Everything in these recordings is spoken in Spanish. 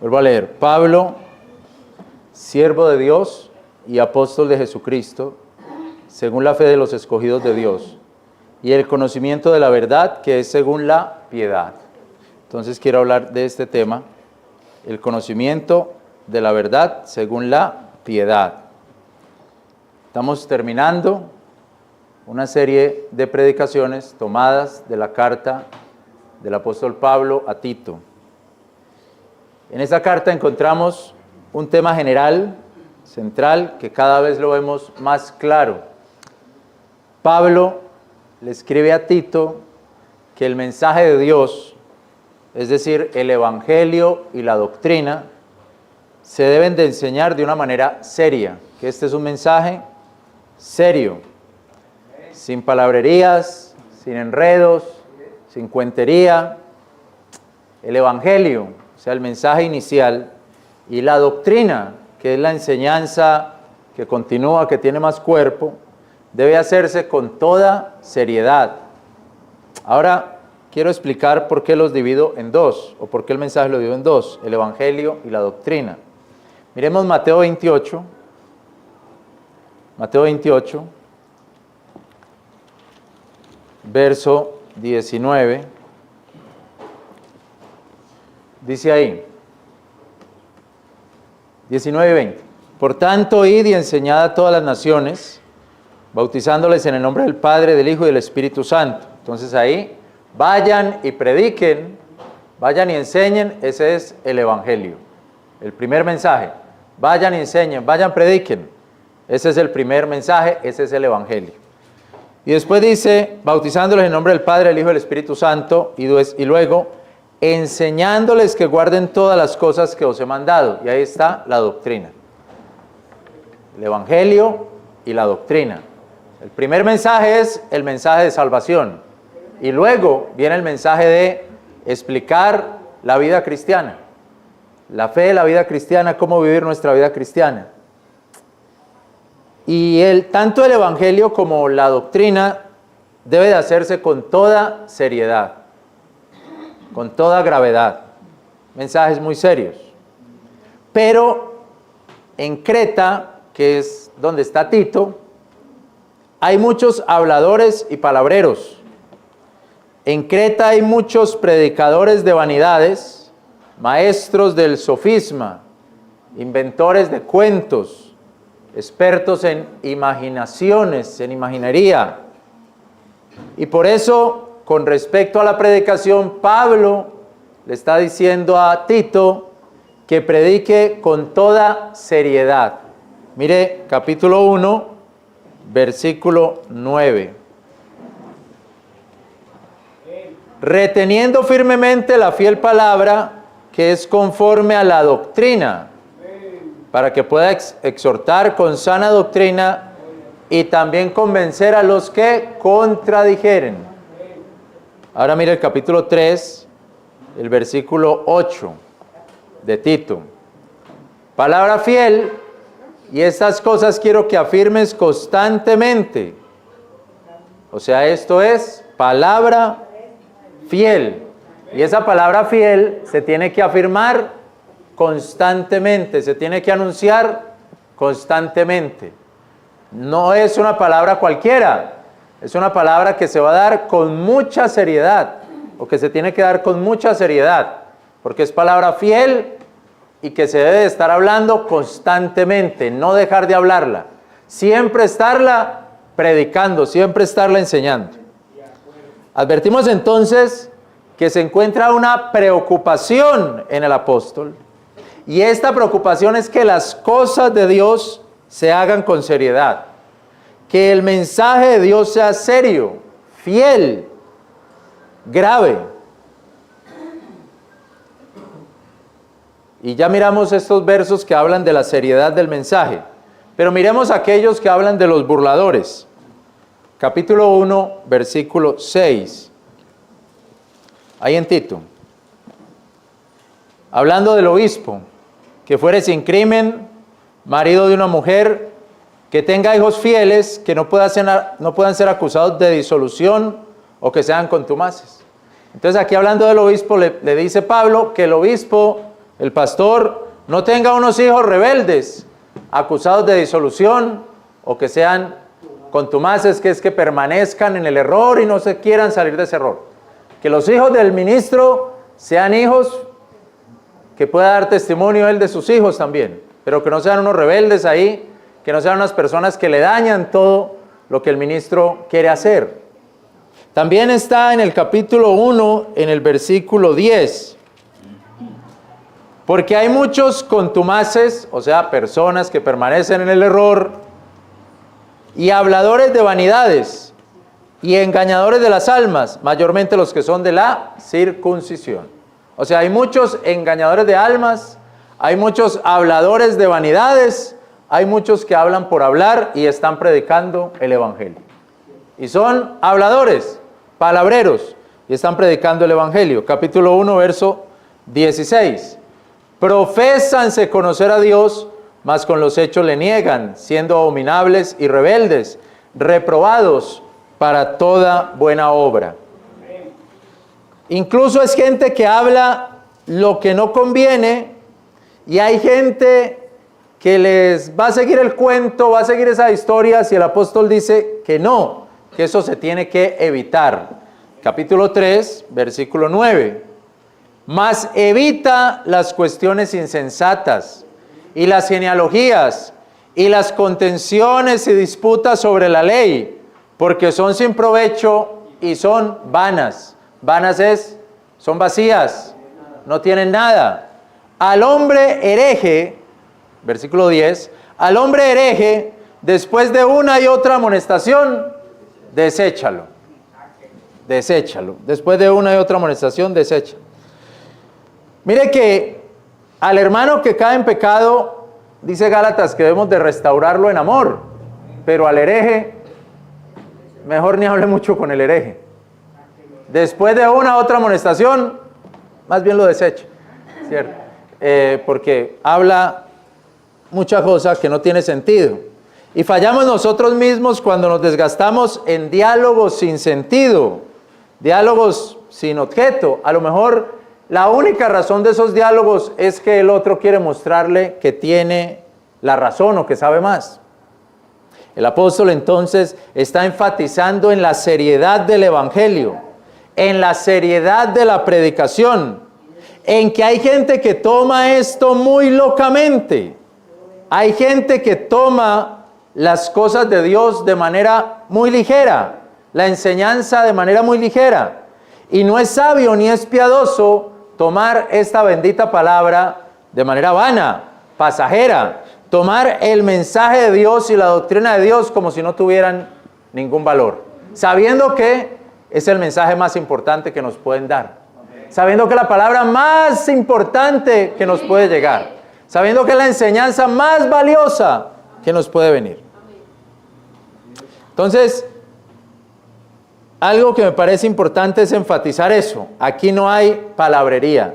Vuelvo a leer. Pablo, siervo de Dios y apóstol de Jesucristo, según la fe de los escogidos de Dios, y el conocimiento de la verdad, que es según la piedad. Entonces quiero hablar de este tema, el conocimiento de la verdad según la piedad. Estamos terminando una serie de predicaciones tomadas de la carta del apóstol Pablo a Tito. En esta carta encontramos un tema general, central, que cada vez lo vemos más claro. Pablo le escribe a Tito que el mensaje de Dios, es decir, el evangelio y la doctrina, se deben de enseñar de una manera seria, que este es un mensaje serio, sin palabrerías, sin enredos, sin cuentería. El evangelio, o sea, el mensaje inicial, y la doctrina, que es la enseñanza que continúa, que tiene más cuerpo, debe hacerse con toda seriedad. Ahora, quiero explicar por qué los divido en dos, o por qué el mensaje lo divido en dos, el evangelio y la doctrina. Miremos Mateo 28. Mateo 28, verso 19. Dice ahí, 19 y 20. Por tanto, id y enseñad a todas las naciones, bautizándoles en el nombre del Padre, del Hijo y del Espíritu Santo. Entonces ahí, vayan y prediquen, vayan y enseñen, ese es el evangelio. El primer mensaje, vayan y enseñen, vayan, prediquen. Ese es el primer mensaje, ese es el evangelio. Y después dice, bautizándoles en el nombre del Padre, del Hijo y del Espíritu Santo, y luego, enseñándoles que guarden todas las cosas que os he mandado. Y ahí está la doctrina. El evangelio y la doctrina. El primer mensaje es el mensaje de salvación. Y luego viene el mensaje de explicar la vida cristiana. La fe, la vida cristiana, cómo vivir nuestra vida cristiana. Y tanto el evangelio como la doctrina debe de hacerse con toda seriedad, con toda gravedad. Mensajes muy serios. Pero en Creta, que es donde está Tito, hay muchos habladores y palabreros. En Creta hay muchos predicadores de vanidades, maestros del sofisma, inventores de cuentos, expertos en imaginaciones, en imaginería. Y por eso, con respecto a la predicación, Pablo le está diciendo a Tito que predique con toda seriedad. Mire, capítulo 1, versículo 9. Reteniendo firmemente la fiel palabra que es conforme a la doctrina, para que pueda exhortar con sana doctrina y también convencer a los que contradijeren. Ahora mire el capítulo 3, el versículo 8 de Tito. Palabra fiel, y estas cosas quiero que afirmes constantemente. O sea, esto es palabra fiel. Y esa palabra fiel se tiene que afirmar constantemente, se tiene que anunciar constantemente. No es una palabra cualquiera, es una palabra que se va a dar con mucha seriedad, o que se tiene que dar con mucha seriedad, porque es palabra fiel y que se debe de estar hablando constantemente, no dejar de hablarla, siempre estarla predicando, siempre estarla enseñando. Advertimos entonces que se encuentra una preocupación en el apóstol, y esta preocupación es que las cosas de Dios se hagan con seriedad, que el mensaje de Dios sea serio, fiel, grave. Y ya miramos estos versos que hablan de la seriedad del mensaje, pero miremos aquellos que hablan de los burladores. Capítulo 1, versículo 6. Ahí en Tito. Hablando del obispo, que fuere sin crimen, marido de una mujer, que tenga hijos fieles, que no puedan ser acusados de disolución o que sean contumaces. Entonces aquí hablando del obispo, le dice Pablo que el obispo el pastor, no tenga unos hijos rebeldes, acusados de disolución, o que sean contumaces, que es que permanezcan en el error y no se quieran salir de ese error. Que los hijos del ministro sean hijos que pueda dar testimonio él de sus hijos también, pero que no sean unos rebeldes ahí, que no sean unas personas que le dañan todo lo que el ministro quiere hacer. También está en el capítulo 1, en el versículo 10. Porque hay muchos contumaces, o sea, personas que permanecen en el error, y habladores de vanidades, y engañadores de las almas, mayormente los que son de la circuncisión. O sea, hay muchos engañadores de almas, hay muchos habladores de vanidades, hay muchos que hablan por hablar y están predicando el evangelio. Y son habladores, palabreros, y están predicando el evangelio. Capítulo 1, verso 16. Profésanse conocer a Dios, mas con los hechos le niegan, siendo abominables y rebeldes, reprobados para toda buena obra. Incluso es gente que habla lo que no conviene, y hay gente que les va a seguir el cuento, va a seguir esa historia, si el apóstol dice que no, que eso se tiene que evitar. Capítulo 3, versículo 9. Mas evita las cuestiones insensatas, y las genealogías, y las contenciones y disputas sobre la ley, porque son sin provecho y son vanas. Vanas son vacías, no tienen nada. Al hombre hereje, versículo 10, al hombre hereje, después de una y otra amonestación, deséchalo. Deséchalo. Después de una y otra amonestación, deséchalo. Mire que al hermano que cae en pecado, dice Gálatas que debemos de restaurarlo en amor, pero al hereje, mejor ni hable mucho con el hereje. Después de una otra amonestación, más bien lo desecha, ¿cierto? Porque habla muchas cosas que no tiene sentido. Y fallamos nosotros mismos cuando nos desgastamos en diálogos sin sentido, diálogos sin objeto. A lo mejor la única razón de esos diálogos es que el otro quiere mostrarle que tiene la razón o que sabe más. El apóstol entonces está enfatizando en la seriedad del evangelio, en la seriedad de la predicación, en que hay gente que toma esto muy locamente. Hay gente que toma las cosas de Dios de manera muy ligera, la enseñanza de manera muy ligera. Y no es sabio ni es piadoso tomar esta bendita palabra de manera vana, pasajera, tomar el mensaje de Dios y la doctrina de Dios como si no tuvieran ningún valor, sabiendo que es el mensaje más importante que nos pueden dar, sabiendo que es la palabra más importante que nos puede llegar, sabiendo que es la enseñanza más valiosa que nos puede venir. Entonces, algo que me parece importante es enfatizar eso. Aquí no hay palabrería,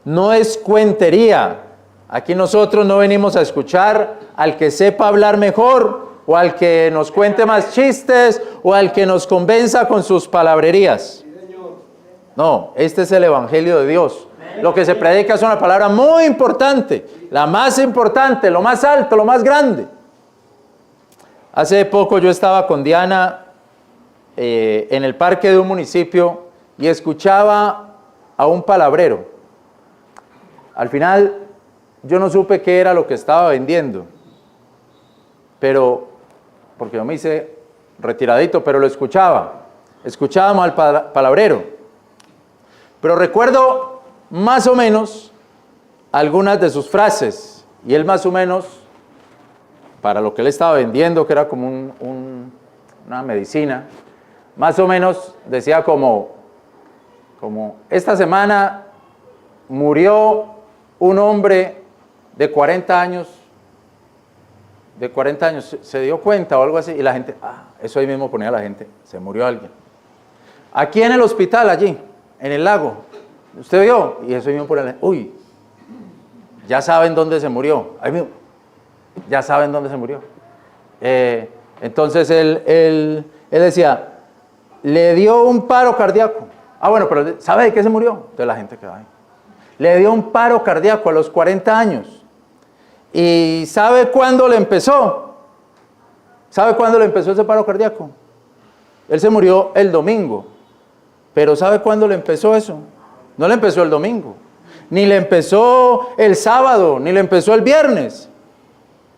no es cuentería. Aquí nosotros no venimos a escuchar al que sepa hablar mejor, o al que nos cuente más chistes, o al que nos convenza con sus palabrerías. No, este es el evangelio de Dios. Lo que se predica es una palabra muy importante, la más importante, lo más alto, lo más grande. Hace poco yo estaba con Diana en el parque de un municipio y escuchaba a un palabrero. Al final yo no supe qué era lo que estaba vendiendo, pero porque yo me hice retiradito, pero lo escuchaba. Escuchábamos al palabrero. Pero recuerdo más o menos algunas de sus frases, y él más o menos, para lo que él estaba vendiendo, que era como una medicina, más o menos decía como esta semana murió un hombre de 40 años, se dio cuenta o algo así, y la gente, eso ahí mismo ponía la gente, se murió alguien. Aquí en el hospital, allí, en el lago, ¿usted vio? Y eso ahí mismo ponía la gente, uy, ya saben dónde se murió, ahí mismo, ya saben dónde se murió. Entonces él decía, le dio un paro cardíaco. Bueno, pero ¿sabe de qué se murió? Entonces la gente quedaba ahí. le dio un paro cardíaco a los 40 años. ¿Y sabe cuándo le empezó? ¿Sabe cuándo le empezó ese paro cardíaco? Él se murió el domingo. Pero ¿sabe cuándo le empezó eso? No le empezó el domingo, ni le empezó el sábado, ni le empezó el viernes.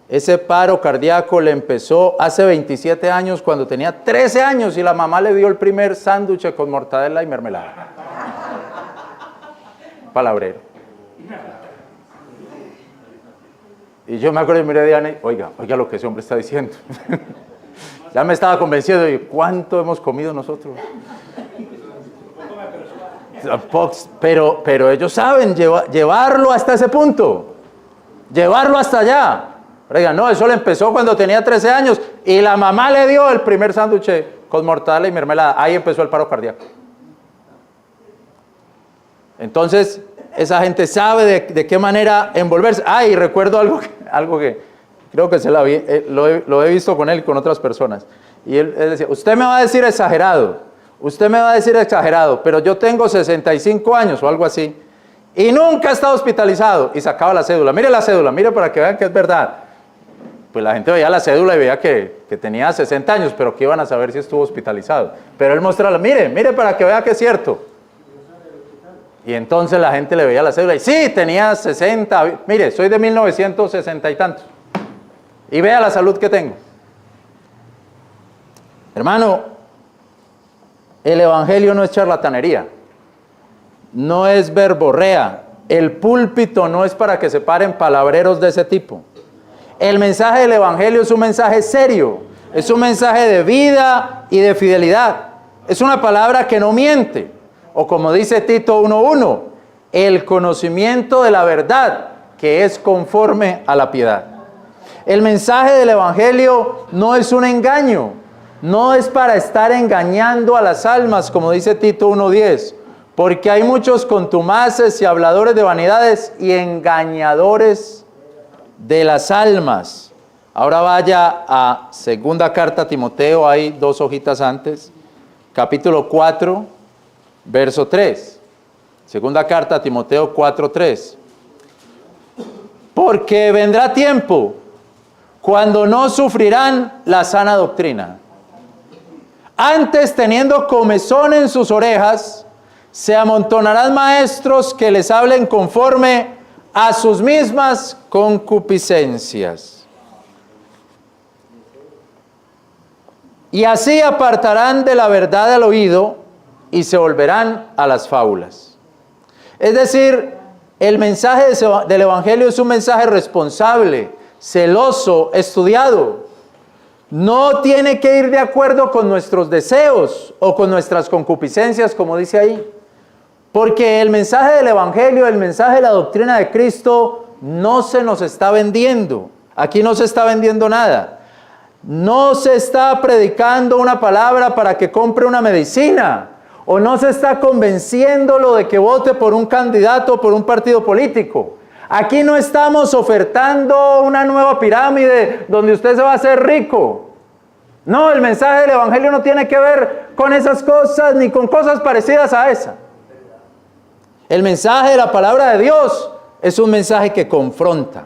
Ese paro cardíaco le empezó hace 27 años, cuando tenía 13 años, y la mamá le dio el primer sándwich con mortadela y mermelada. Palabrero. Y yo me acuerdo y miré a Diana y, oiga lo que ese hombre está diciendo. Ya me estaba convenciendo de cuánto hemos comido nosotros. Pero ellos saben llevarlo hasta ese punto, llevarlo hasta allá. Oiga, no, eso le empezó cuando tenía 13 años y la mamá le dio el primer sándwich con mortadela y mermelada. Ahí empezó el paro cardíaco. Entonces, esa gente sabe de qué manera envolverse. Y recuerdo algo que creo que lo he visto con él y con otras personas. Y él decía, usted me va a decir exagerado, pero yo tengo 65 años o algo así, y nunca he estado hospitalizado. Y sacaba la cédula, mire para que vean que es verdad. Pues la gente veía la cédula y veía que tenía 60 años, pero que iban a saber si estuvo hospitalizado. Pero él mostraba, mire para que vea que es cierto. Y entonces la gente le veía la cédula y sí, tenía 60, mire, soy de 1960 y tantos. Y vea la salud que tengo. Hermano, el evangelio no es charlatanería, no es verborrea. El púlpito no es para que se paren palabreros de ese tipo. El mensaje del evangelio es un mensaje serio, es un mensaje de vida y de fidelidad. Es una palabra que no miente. O como dice Tito 1:1, el conocimiento de la verdad que es conforme a la piedad. El mensaje del evangelio no es un engaño, no es para estar engañando a las almas, como dice Tito 1:10, porque hay muchos contumaces y habladores de vanidades y engañadores de las almas. Ahora vaya a segunda carta a Timoteo, hay 2 hojitas antes, capítulo 4, verso 3. Segunda carta a Timoteo 4:3. Porque vendrá tiempo cuando no sufrirán la sana doctrina. Antes, teniendo comezón en sus orejas, se amontonarán maestros que les hablen conforme a sus mismas concupiscencias. Y así apartarán de la verdad al oído y se volverán a las fábulas. Es decir, el mensaje del evangelio es un mensaje responsable, celoso, estudiado. No tiene que ir de acuerdo con nuestros deseos o con nuestras concupiscencias, como dice ahí. Porque el mensaje del evangelio, el mensaje de la doctrina de Cristo, no se nos está vendiendo. Aquí no se está vendiendo nada. No se está predicando una palabra para que compre una medicina. O no se está convenciéndolo de que vote por un candidato o por un partido político. Aquí no estamos ofertando una nueva pirámide donde usted se va a hacer rico. No, el mensaje del evangelio no tiene que ver con esas cosas ni con cosas parecidas a esa. El mensaje de la palabra de Dios es un mensaje que confronta.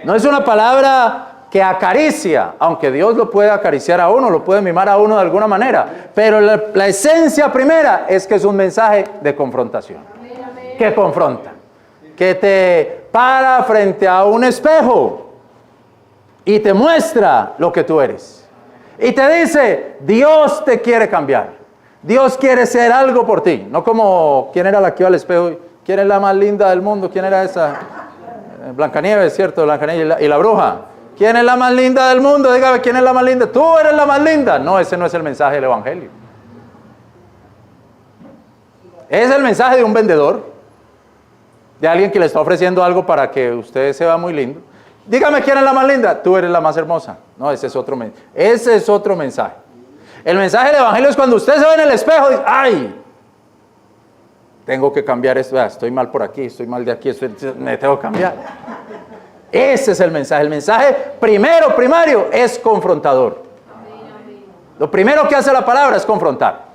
No es una palabra que acaricia, aunque Dios lo puede acariciar a uno, lo puede mimar a uno de alguna manera, pero la esencia primera es que es un mensaje de confrontación, que confronta, que te para frente a un espejo y te muestra lo que tú eres, y te dice, Dios te quiere cambiar, Dios quiere ser algo por ti, no como, ¿quién era la que iba al espejo? ¿Quién es la más linda del mundo? ¿Quién era esa? Blancanieves, ¿cierto? Blancanieves y la bruja. ¿Quién es la más linda del mundo? Dígame, ¿quién es la más linda? Tú eres la más linda. No, ese no es el mensaje del evangelio. Es el mensaje de un vendedor, de alguien que le está ofreciendo algo para que usted se vea muy lindo. Dígame, ¿quién es la más linda? Tú eres la más hermosa. No, ese es otro mensaje. El mensaje del evangelio es cuando usted se ve en el espejo y dice, ¡ay! Tengo que cambiar esto. Estoy mal por aquí, estoy mal de aquí, me tengo que cambiar. Ese es el mensaje. El mensaje primario es confrontador. Lo primero que hace la palabra es confrontar.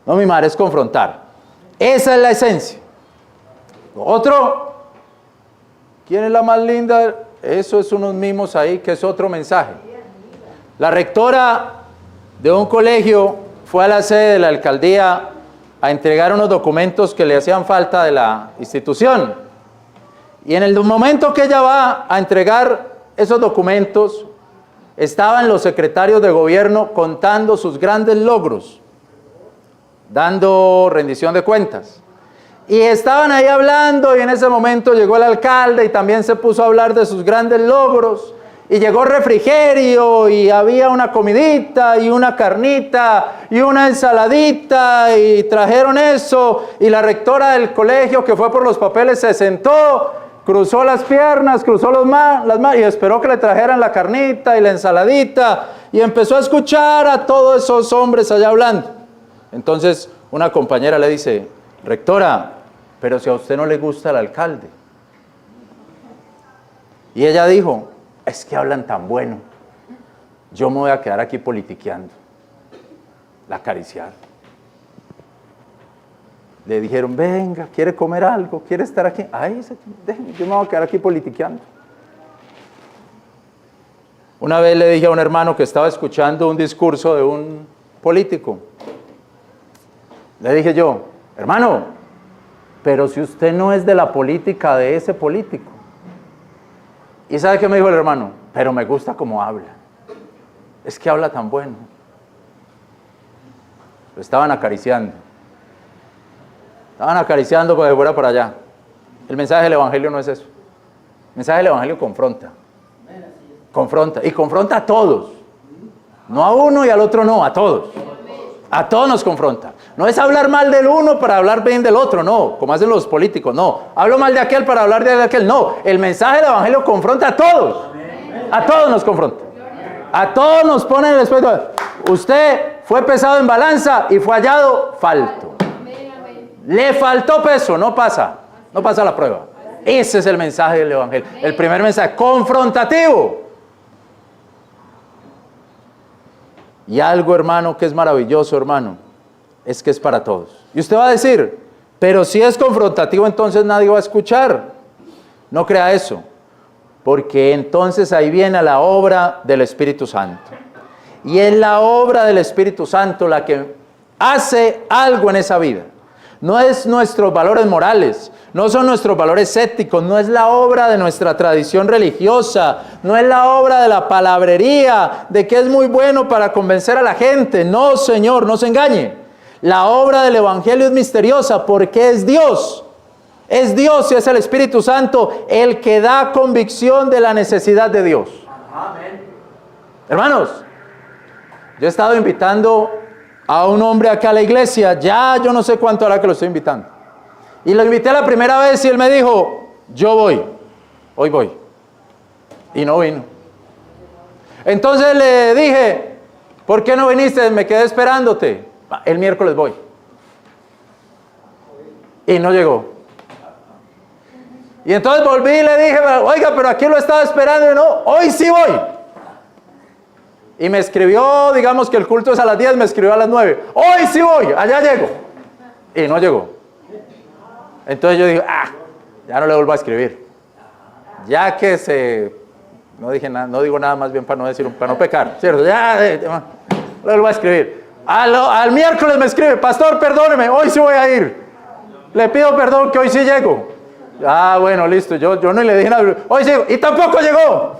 No, mi madre, es confrontar. Esa es la esencia. Otro, ¿quién es la más linda? Eso es unos mimos ahí, que es otro mensaje. La rectora de un colegio fue a la sede de la alcaldía a entregar unos documentos que le hacían falta de la institución. Y en el momento que ella va a entregar esos documentos, estaban los secretarios de gobierno contando sus grandes logros, dando rendición de cuentas. Y estaban ahí hablando, y en ese momento llegó el alcalde y también se puso a hablar de sus grandes logros. Y llegó refrigerio, y había una comidita, y una carnita, y una ensaladita, y trajeron eso. Y la rectora del colegio, que fue por los papeles, se sentó, cruzó las piernas, cruzó las manos, y esperó que le trajeran la carnita y la ensaladita, y empezó a escuchar a todos esos hombres allá hablando. Entonces una compañera le dice: rectora, pero si a usted no le gusta el alcalde. Y ella dijo: es que hablan tan bueno, yo me voy a quedar aquí politiqueando. La acariciaron. Le dijeron: venga, ¿quiere comer algo? ¿Quiere estar aquí? Ay, déjeme, yo me voy a quedar aquí politiqueando. Una vez le dije a un hermano que estaba escuchando un discurso de un político, le dije yo: hermano, pero si usted no es de la política de ese político. ¿Y sabe qué me dijo el hermano? Pero me gusta cómo habla. Es que habla tan bueno. Lo estaban acariciando. Estaban acariciando para que fuera para allá. El mensaje del evangelio no es eso. El mensaje del evangelio confronta. Confronta. Y confronta a todos. No a uno y al otro no, a todos. A todos nos confronta. No es hablar mal del uno para hablar bien del otro, no, como hacen los políticos, no. Hablo mal de aquel para hablar de aquel, no. El mensaje del evangelio confronta a todos. A todos nos confronta. A todos nos pone en el espejo. Usted fue pesado en balanza y fue hallado falto. Le faltó peso, no pasa la prueba. Ese es el mensaje del evangelio. El primer mensaje, confrontativo. Y algo, hermano, que es maravilloso, hermano, es que es para todos. Y usted va a decir: pero si es confrontativo, entonces nadie va a escuchar. No crea eso, porque entonces ahí viene la obra del Espíritu Santo. Y es la obra del Espíritu Santo la que hace algo en esa vida. No es nuestros valores morales, no son nuestros valores éticos, no es la obra de nuestra tradición religiosa, no es la obra de la palabrería, de que es muy bueno para convencer a la gente. No, Señor, no se engañe. La obra del evangelio es misteriosa porque es Dios. Es Dios y es el Espíritu Santo el que da convicción de la necesidad de Dios. Amén. Hermanos, yo he estado invitando a un hombre acá a la iglesia, ya yo no sé cuánto hará que lo estoy invitando. Y lo invité la primera vez y él me dijo: yo voy, hoy voy. Y no vino. Entonces le dije: ¿por qué no viniste? Me quedé esperándote. El miércoles voy. Y no llegó. Y entonces volví y le dije: oiga, pero aquí lo estaba esperando. Y no, hoy sí voy. Y me escribió, digamos que el culto es a las 10, me escribió a las 9. Hoy sí voy, allá llego. Y no llegó. Entonces yo dije: ya no le vuelvo a escribir. Ya que no dije nada, no digo nada más bien para no decir, para no pecar, ¿cierto? Ya, no le vuelvo a escribir. Al miércoles me escribe: pastor, perdóneme, hoy sí voy a ir. Le pido perdón que hoy sí llego. Bueno, listo, yo no le dije nada. Hoy sí, y tampoco llegó.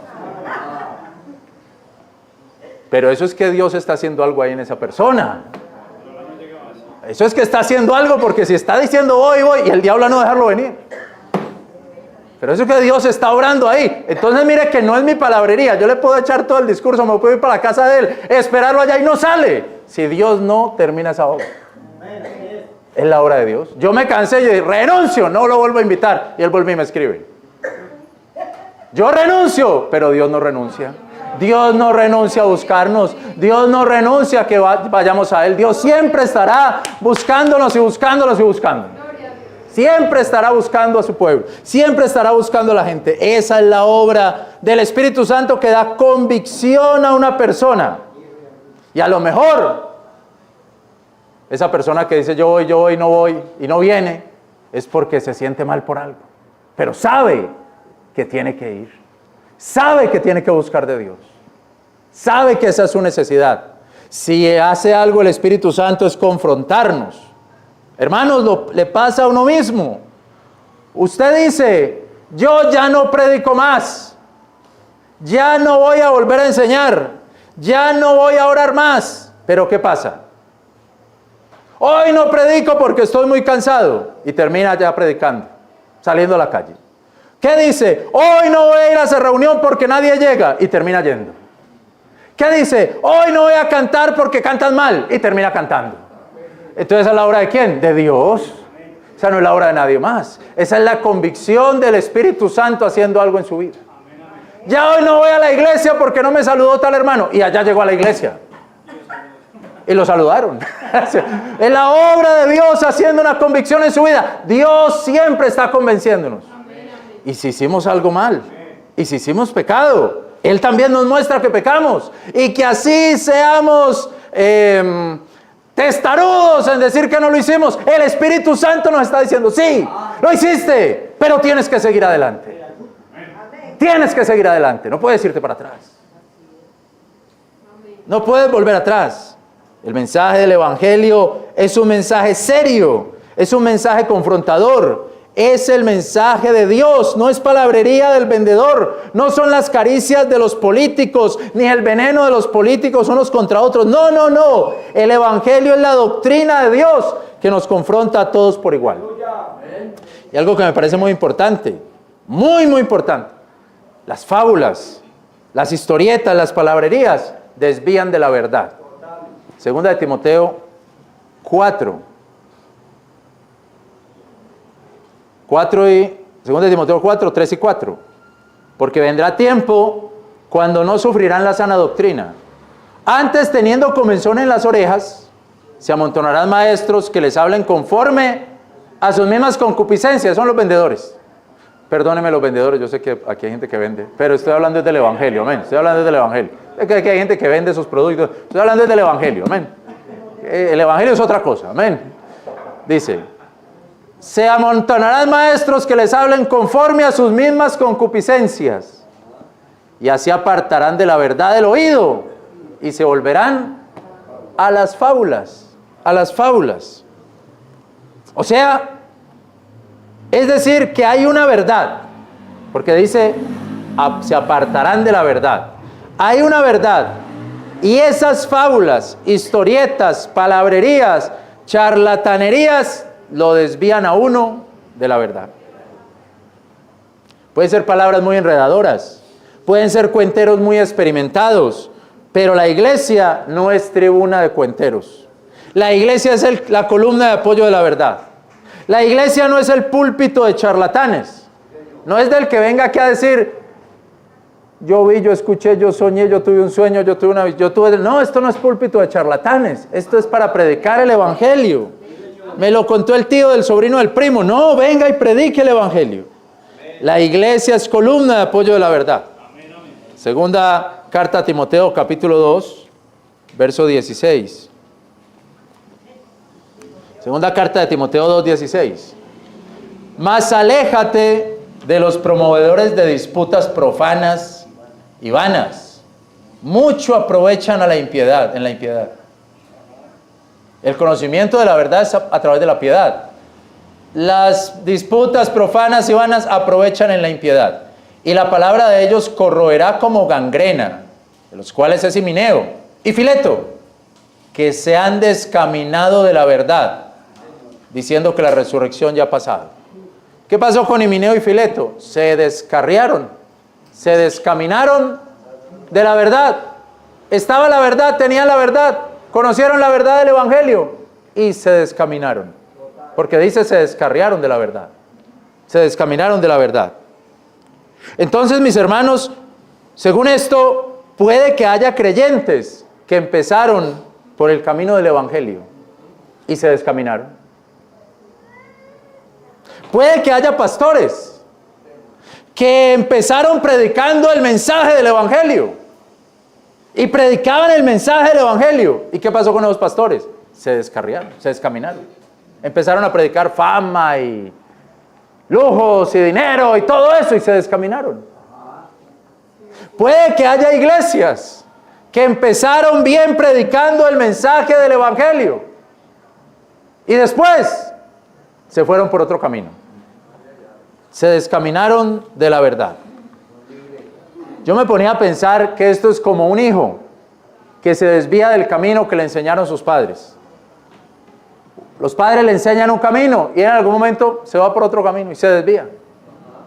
Pero eso es que Dios está haciendo algo ahí en esa persona. Eso es que está haciendo algo, porque si está diciendo voy, y el diablo no dejarlo venir. Pero eso es que Dios está obrando ahí. Entonces mire que no es mi palabrería. Yo le puedo echar todo el discurso, me puedo ir para la casa de él, esperarlo allá y no sale. Si Dios no termina esa obra. Es la obra de Dios. Yo me cansé y dije: renuncio, no lo vuelvo a invitar. Y él vuelve y me escribe: yo renuncio, pero Dios no renuncia. Dios no renuncia a buscarnos. Dios no renuncia a que vayamos a Él. Dios siempre estará buscándonos y buscándonos y buscándonos. Siempre estará buscando a su pueblo. Siempre estará buscando a la gente. Esa es la obra del Espíritu Santo que da convicción a una persona. Y a lo mejor esa persona que dice yo voy, no voy y no viene, es porque se siente mal por algo, pero sabe que tiene que ir, sabe que tiene que buscar de Dios, sabe que esa es su necesidad. Si hace algo el Espíritu Santo es confrontarnos. Hermanos, le pasa a uno mismo. Usted dice, yo ya no predico más, ya no voy a volver a enseñar, ya no voy a orar más. Pero ¿qué pasa? Hoy no predico porque estoy muy cansado, y termina ya predicando, saliendo a la calle. ¿Qué dice? Hoy no voy a ir a esa reunión porque nadie llega, y termina yendo. ¿Qué dice? Hoy no voy a cantar porque cantan mal, y termina cantando. Entonces, ¿es la obra de quién? De Dios. Esa no es la obra de nadie más. Esa es la convicción del Espíritu Santo haciendo algo en su vida. Ya hoy no voy a la iglesia porque no me saludó tal hermano, y allá llegó a la iglesia y lo saludaron. Es la obra de Dios haciendo una convicción en su vida. Dios siempre está convenciéndonos. Y si hicimos algo mal, y si hicimos pecado, Él también nos muestra que pecamos, y que así seamos testarudos en decir que no lo hicimos. El Espíritu Santo nos está diciendo, sí, lo hiciste, pero tienes que seguir adelante. Tienes que seguir adelante, no puedes irte para atrás. No puedes volver atrás. El mensaje del Evangelio es un mensaje serio, es un mensaje confrontador, es el mensaje de Dios, no es palabrería del vendedor, no son las caricias de los políticos, ni el veneno de los políticos unos contra otros. No, no, no. El Evangelio es la doctrina de Dios que nos confronta a todos por igual. Y algo que me parece muy importante, muy, muy importante. Las fábulas, las historietas, las palabrerías desvían de la verdad. Segunda de Timoteo 4, Segunda de Timoteo 4, 3 y 4. Porque vendrá tiempo cuando no sufrirán la sana doctrina. Antes, teniendo comezón en las orejas, se amontonarán maestros que les hablen conforme a sus mismas concupiscencias. Son los vendedores. Perdónenme los vendedores, yo sé que aquí hay gente que vende, pero estoy hablando del Evangelio, amén. Estoy hablando del Evangelio. Es que aquí hay gente que vende esos productos. Estoy hablando del Evangelio, amén. El Evangelio es otra cosa, amén. Dice, se amontonarán maestros que les hablen conforme a sus mismas concupiscencias, y así apartarán de la verdad el oído, y se volverán a las fábulas, a las fábulas. O sea, es decir, que hay una verdad, porque dice, se apartarán de la verdad. Hay una verdad, y esas fábulas, historietas, palabrerías, charlatanerías, lo desvían a uno de la verdad. Pueden ser palabras muy enredadoras, pueden ser cuenteros muy experimentados, pero la iglesia no es tribuna de cuenteros. La iglesia es la columna de apoyo de la verdad. La iglesia no es el púlpito de charlatanes. No es del que venga aquí a decir, yo vi, yo escuché, yo soñé, yo tuve un sueño, No, esto no es púlpito de charlatanes. Esto es para predicar el Evangelio. Me lo contó el tío del sobrino del primo. No, venga y predique el Evangelio. La iglesia es columna de apoyo de la verdad. Segunda carta a Timoteo, capítulo 2, verso 16. Segunda carta de Timoteo 2:16. Mas aléjate de los promovedores de disputas profanas y vanas. Mucho aprovechan en la impiedad. El conocimiento de la verdad es a través de la piedad. Las disputas profanas y vanas aprovechan en la impiedad. Y la palabra de ellos corroerá como gangrena, de los cuales es Himeneo y Fileto, que se han descaminado de la verdad, diciendo que la resurrección ya ha pasado. ¿Qué pasó con Himeneo y Fileto? Se descarriaron, se descaminaron de la verdad. Estaba la verdad, tenían la verdad, conocieron la verdad del Evangelio y se descaminaron. Porque dice se descarriaron de la verdad. Se descaminaron de la verdad. Entonces, mis hermanos, según esto, puede que haya creyentes que empezaron por el camino del Evangelio y se descaminaron. Puede que haya pastores que empezaron predicando el mensaje del Evangelio y predicaban el mensaje del Evangelio. ¿Y qué pasó con los pastores? Se descarriaron, se descaminaron. Empezaron a predicar fama y lujos y dinero y todo eso y se descaminaron. Puede que haya iglesias que empezaron bien predicando el mensaje del evangelio y después se fueron por otro camino. Se descaminaron de la verdad. Yo me ponía a pensar que esto es como un hijo que se desvía del camino que le enseñaron sus padres. Los padres le enseñan un camino y en algún momento se va por otro camino y se desvía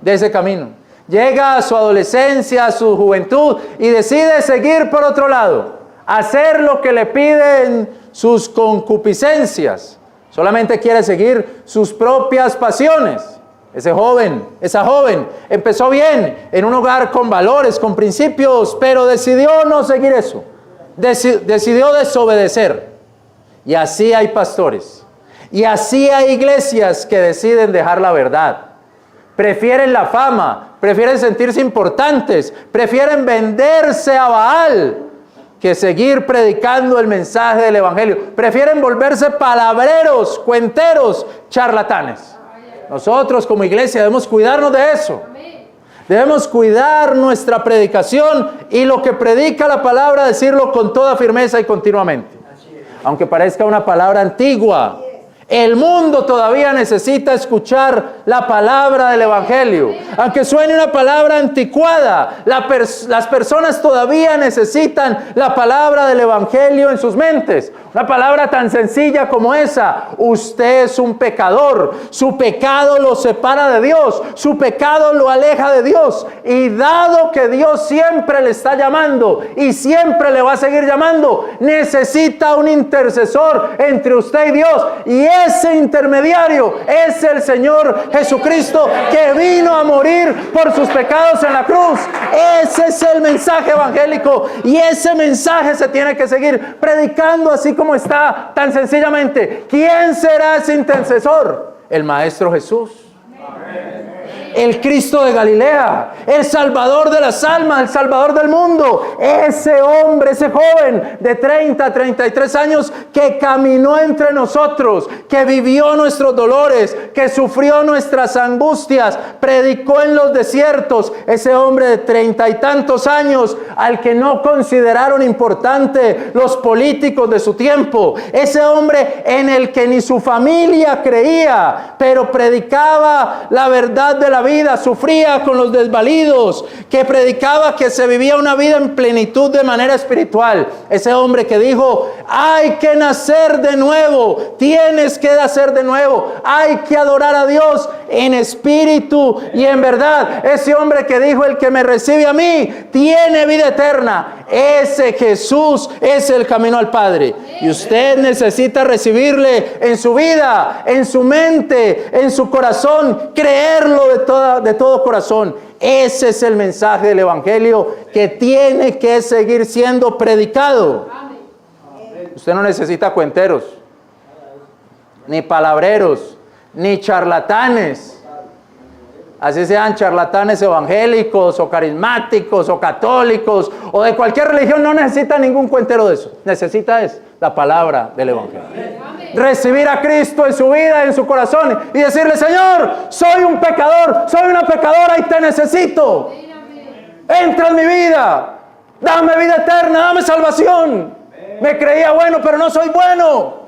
de ese camino. Llega a su adolescencia, a su juventud y decide seguir por otro lado, hacer lo que le piden sus concupiscencias. Solamente quiere seguir sus propias pasiones. Ese joven, esa joven empezó bien en un hogar con valores, con principios, pero decidió no seguir eso. Decidió desobedecer. Y así hay pastores. Y así hay iglesias que deciden dejar la verdad. Prefieren la fama, prefieren sentirse importantes, prefieren venderse a Baal que seguir predicando el mensaje del evangelio. Prefieren volverse palabreros, cuenteros, charlatanes. Nosotros como iglesia debemos cuidarnos de eso. Debemos cuidar nuestra predicación y lo que predica la palabra, decirlo con toda firmeza y continuamente. Aunque parezca una palabra antigua, el mundo todavía necesita escuchar la palabra del evangelio. Aunque suene una palabra anticuada, las personas todavía necesitan la palabra del evangelio en sus mentes. Una palabra tan sencilla como esa: usted es un pecador, su pecado lo separa de Dios, su pecado lo aleja de Dios, y dado que Dios siempre le está llamando y siempre le va a seguir llamando, necesita un intercesor entre usted y Dios, y ese intermediario es el Señor Jesucristo, que vino a morir por sus pecados en la cruz. Ese es el mensaje evangélico, y ese mensaje se tiene que seguir predicando así como está, tan sencillamente. ¿Quién será ese intercesor? El Maestro Jesús. El Cristo de Galilea, el Salvador de las almas, el Salvador del mundo. Ese hombre, ese joven de 30, 33 años que caminó entre nosotros, que vivió nuestros dolores, que sufrió nuestras angustias, predicó en los desiertos. Ese hombre de 30 y tantos años al que no consideraron importante los políticos de su tiempo. Ese hombre en el que ni su familia creía, pero predicaba la verdad de la vida, sufría con los desvalidos, que predicaba que se vivía una vida en plenitud de manera espiritual. Ese hombre que dijo: hay que nacer de nuevo, tienes que nacer de nuevo, hay que adorar a Dios en espíritu y en verdad. Ese hombre que dijo: el que me recibe a mí tiene vida eterna. Ese Jesús es el camino al Padre, y usted necesita recibirle en su vida, en su mente, en su corazón, creerlo de todo corazón. Ese es el mensaje del evangelio que tiene que seguir siendo predicado. Usted no necesita cuenteros, ni palabreros, ni charlatanes. Así sean charlatanes evangélicos o carismáticos o católicos o de cualquier religión, no necesita ningún cuentero de eso. Necesita la palabra del evangelio. Recibir a Cristo en su vida, en su corazón, y decirle: Señor, soy un pecador, soy una pecadora y te necesito. Entra en mi vida, dame vida eterna, dame salvación. Me creía bueno, pero no soy bueno.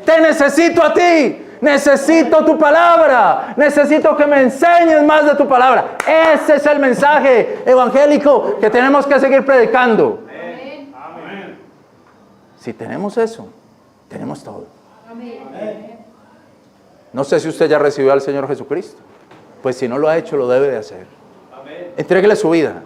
Te necesito a ti. Necesito tu palabra, necesito que me enseñes más de tu palabra. Ese es el mensaje evangélico que tenemos que seguir predicando. Amén. Si tenemos eso, tenemos todo. Amén. No sé si usted ya recibió al Señor Jesucristo. Pues si no lo ha hecho, lo debe de hacer. Entréguele su vida,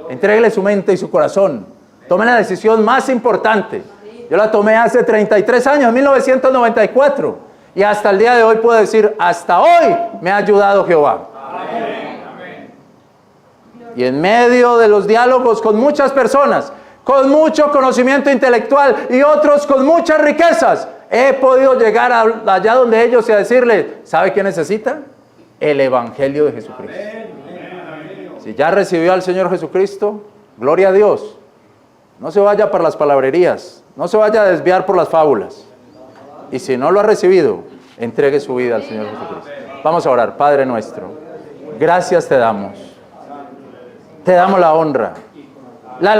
entréguele su mente y su corazón. Tome la decisión más importante. Yo la tomé hace 33 años, en 1994. Y hasta el día de hoy puedo decir: hasta hoy me ha ayudado Jehová. Amén. Y en medio de los diálogos con muchas personas, con mucho conocimiento intelectual y otros con muchas riquezas, he podido llegar allá donde ellos y a decirles: ¿sabe qué necesita? El evangelio de Jesucristo. Si ya recibió al Señor Jesucristo, gloria a Dios. No se vaya por las palabrerías, no se vaya a desviar por las fábulas. Y si no lo ha recibido, entregue su vida al Señor Jesucristo. Vamos a orar. Padre nuestro, gracias te damos. Te damos la honra, la alabanza.